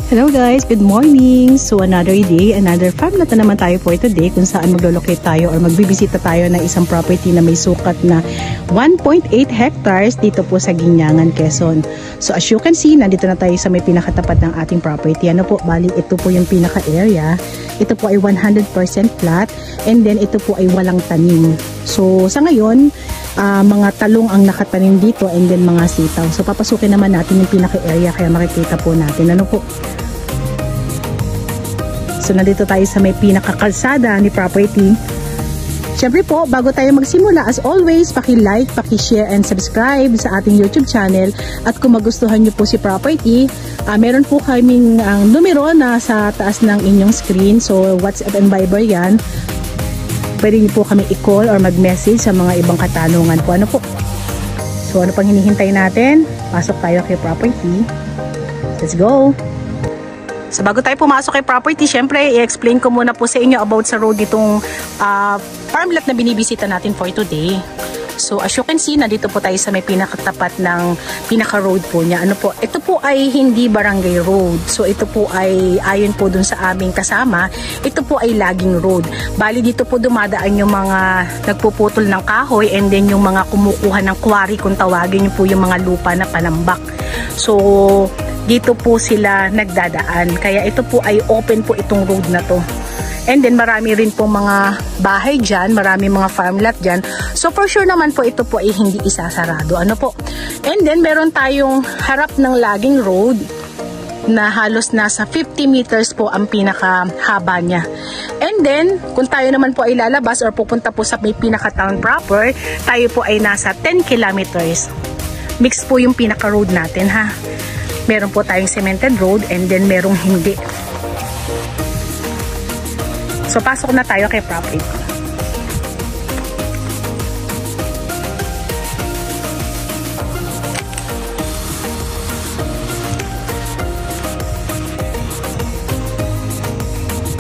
Hello guys, good morning! So another day, another farm na naman tayo for today kung saan maglolocate tayo or magbibisita tayo ng isang property na may sukat na 1.8 hectares dito po sa Guinyangan, Quezon. So as you can see, nandito na tayo sa may pinakatapat ng ating property. Ano po, bali ito po yung pinaka-area. Ito po ay 100% flat and then ito po ay walang tanim. So sa ngayon, mga talong ang nakatanim dito and then mga sitaw. So papasukin naman natin yung pinaka-area kaya makikita po natin. Ano po? So nandito tayo sa may pinaka-kalsada ni property. Siyempre po, bago tayo magsimula, as always, paki-like, paki-share and subscribe sa ating YouTube channel. At kung magustuhan nyo po si property, meron po kaming numero na sa taas ng inyong screen. So WhatsApp and Viber yan. Pwede niyo po kami i-call or mag-message sa mga ibang katanungan po. Ano po? So ano pang hinihintay natin? Pasok tayo kay property. Let's go! So bago tayo pumasok kay property, syempre i-explain ko muna po sa inyo about sa road ditong farmlet na binibisita natin for today. So as you can see, nandito po tayo sa may pinakatapat ng pinaka-road po niya. Ano po? Ito po ay hindi barangay road. So ito po ay ayon po dun sa aming kasama, ito po ay logging road. Bali dito po dumadaan yung mga nagpuputol ng kahoy and then yung mga kumukuha ng quarry kung tawagin yung po yung mga lupa na panambak. So dito po sila nagdadaan. Kaya ito po ay open po itong road na to. And then marami rin po mga bahay dyan, marami mga farmlet dyan. So for sure naman po ito po ay hindi isasarado. Ano po? And then meron tayong harap ng logging road na halos nasa 50 meters po ang pinakahaba niya. And then kung tayo naman po ay lalabas or pupunta po sa may pinaka-town proper, tayo po ay nasa 10 kilometers. Mix po yung pinaka-road natin ha. Meron po tayong cemented road and then merong hindi. So pasok na tayo kay property.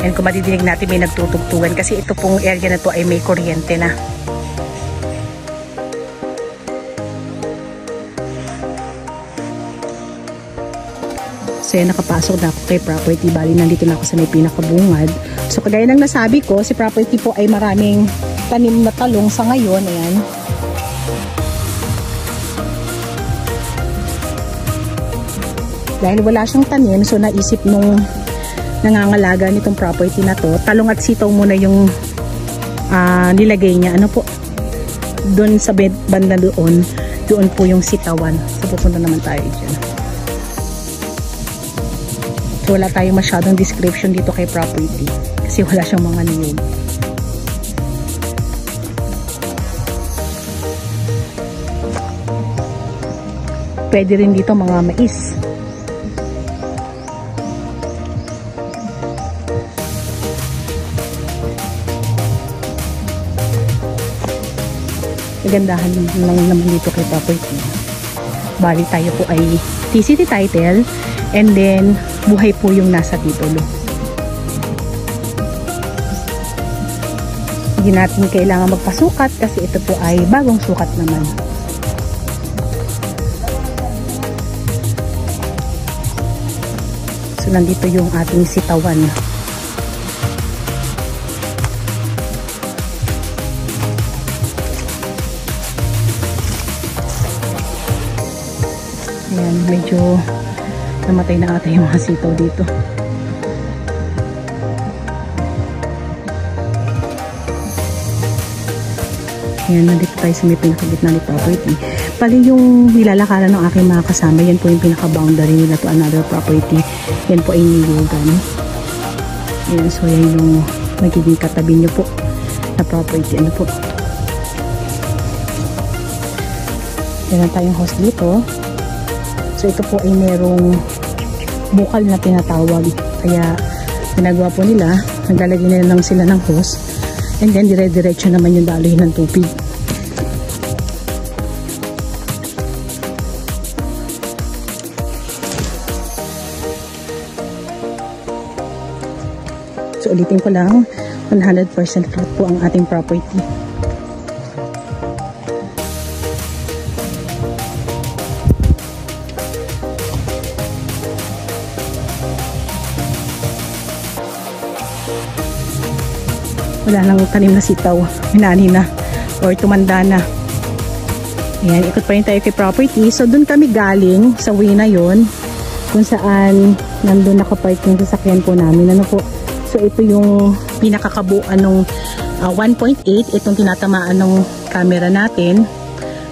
And kung madidinig natin may nagtutugtugan kasi ito pong area na to ay may kuryente na. So yan, nakapasok na ako kay property. Bali nandito na ako sa may pinakabungad. So kagaya ng nasabi ko, si property po ay maraming tanim na talong sa ngayon. Ayan. Dahil wala siyang tanim, so naisip nung nangangalaga nitong property na to, talong at sitaw muna yung nilagay niya. Ano po? Doon sa banda doon po yung sitawan. So pupunta naman tayo dyan. So wala tayong masyadong description dito kay property kasi wala siyang mga niyog. Pwede rin dito mga mais. Nagandahan lang naman dito kay property. Bali tayo po ay TCT title and then buhay po yung nasa titulo. Hindi natin kailangan magpasukat kasi ito po ay bagong sukat naman. So nandito yung ating sitawan. Ayan, medyo namatay na ata yung mga sitaw dito. Ayan, nandito tayo sa may pinakagitna ni property. Pali yung nilalakaran ng aking mga kasama, yan po yung pinaka-boundary nila to another property. Yan po ay nilugan. Ayan, so yan yung magiging katabi nyo po na property. Ano po? Yan tayong house dito. So ito po ay merong bukal na tinatawag. Kaya ginagawa po nila, naglalagay na lang sila ng hose and then dire-diretso naman yung daloy ng tubig. So ulitin ko lang, 100% flat po ang ating property. Wala nang tanim na sitaw. Minani na. Or tumanda na. Ayan, ikot pa rin tayo kay property. So, dun kami galing sa way na yun. Kung saan nandun nakapark yung sasakyan po namin. Ano po? So, ito yung pinakakabuan ng 1.8. Itong tinatamaan ng camera natin.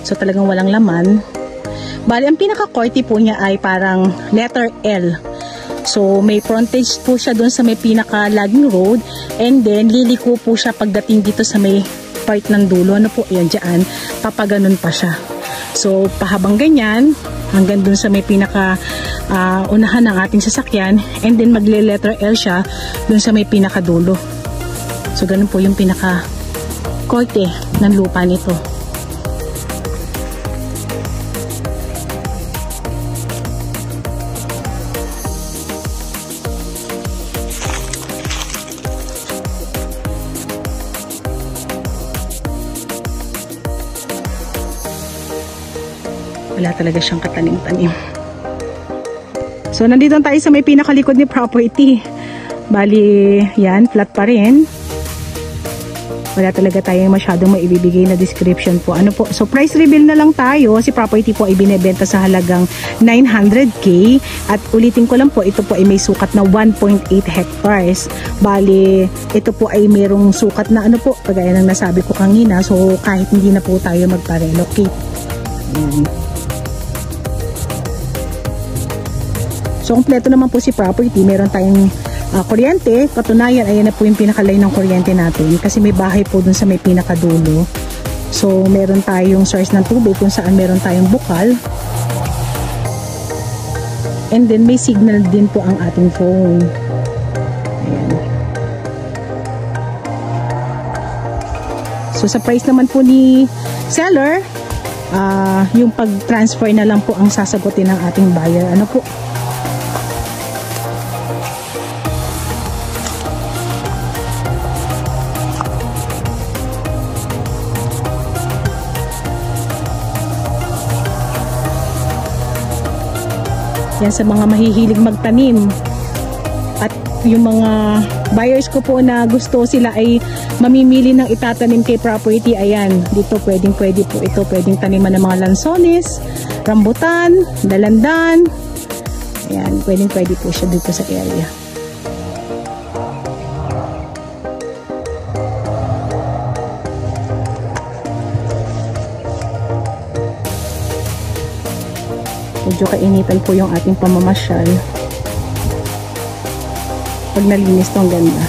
So, talagang walang laman. Bali, ang pinaka-korte po niya ay parang letter L. So, may frontage po siya dun sa may pinaka-lagging road. And then, liliko po siya pagdating dito sa may part ng dulo. Ano po? Ayan, dyan. Papaganon pa siya. So, pahabang ganyan, hanggang dun sa may pinaka unahan ng ating sasakyan. And then, magle-letter L siya dun sa may pinaka-dulo. So, ganun po yung pinaka-korte ng lupa nito. Wala talaga siyang katanim-tanim. So, nandito tayo sa may pinakalikod ni property. Bali, yan, flat pa rin. Wala talaga tayong masyadong maibibigay na description po. Ano po? So, price reveal na lang tayo. Si property po ay binebenta sa halagang 900k. At ulitin ko lang po, ito po ay may sukat na 1.8 hectares. Bali, ito po ay mayroong sukat na ano po, kagaya ng nasabi ko kanina. So, kahit hindi na po tayo magpa-relocate. Ayan. So, kompleto naman po si property. Meron tayong kuryente. Katunayan, ayan na po yung pinaka-line ng kuryente natin. Kasi may bahay po dun sa may pinakadulo. So, meron tayong source ng tubig kung saan meron tayong bukal. And then, may signal din po ang ating phone. Ayan. So, sa price naman po ni seller, yung pag-transfer na lang po ang sasagutin ng ating buyer. Ano po? Yan sa mga mahihilig magtanim. At yung mga buyers ko po na gusto sila ay mamimili ng itatanim kay property, ayan, dito pwede po ito, pwedeng taniman ng mga lansones, rambutan, dalandan. Ayan, pwede po siya dito sa area. Medyo kainitan po yung ating pamamasyal. Pag nalinis to, ang ganda.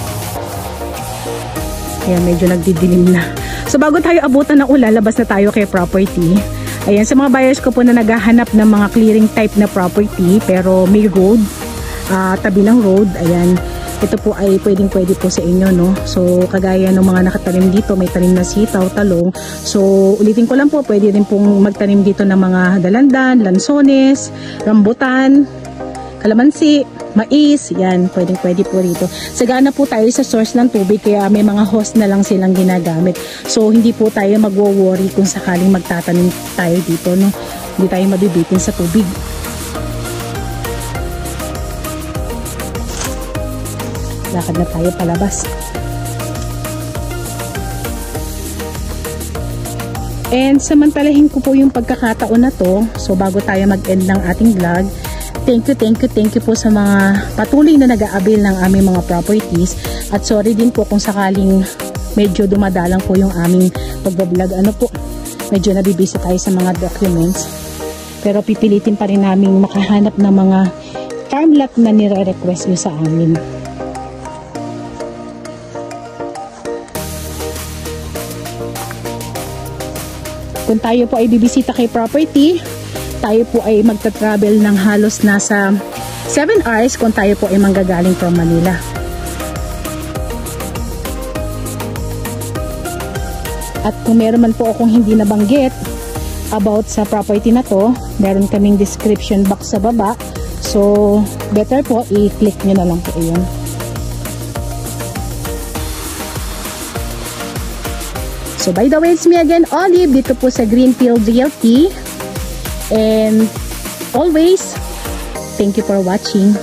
Ayan, medyo nagdidilim na. So, bago tayo abutan ng ulan, labas na tayo kay property. Ayan, sa mga buyers ko po na naghahanap ng mga clearing type na property, pero may road, tabi ng road, ayan, ito po ay pwede po sa inyo, no? So, kagaya ng mga nakatanim dito, may tanim na sitaw, talong. So, ulitin ko lang po, pwede rin pong magtanim dito ng mga dalandan, lansones, rambutan, kalamansi, mais, yan, pwede po rito. Sagana po tayo sa source ng tubig, kaya may mga hose na lang silang ginagamit. So, hindi po tayo magwo-worry kung sakaling magtatanim tayo dito, no? Hindi tayo mabibitin sa tubig. Lakad na tayo palabas. And samantalahin ko po yung pagkakataon na to. So, bago tayo mag-end ng ating vlog, thank you po sa mga patuloy na nag-aabil ng aming mga properties. At sorry din po kung sakaling medyo dumadalang po yung aming pag-vlog. Ano po, medyo nabibisi tayo sa mga documents. Pero pipilitin pa rin namin makahanap ng mga farm lot na nire-request nyo sa amin. Kung tayo po ay bibisita kay property, tayo po ay magta-travel ng halos nasa 7 hours kung tayo po ay manggagaling from Manila. At kung meron man po akong hindi nabanggit about sa property na to, meron kaming description box sa baba. So, better po i-click nyo na lang po iyon. So, by the way, it's me again, Olive, dito po sa Greenfield Realty. And always, thank you for watching.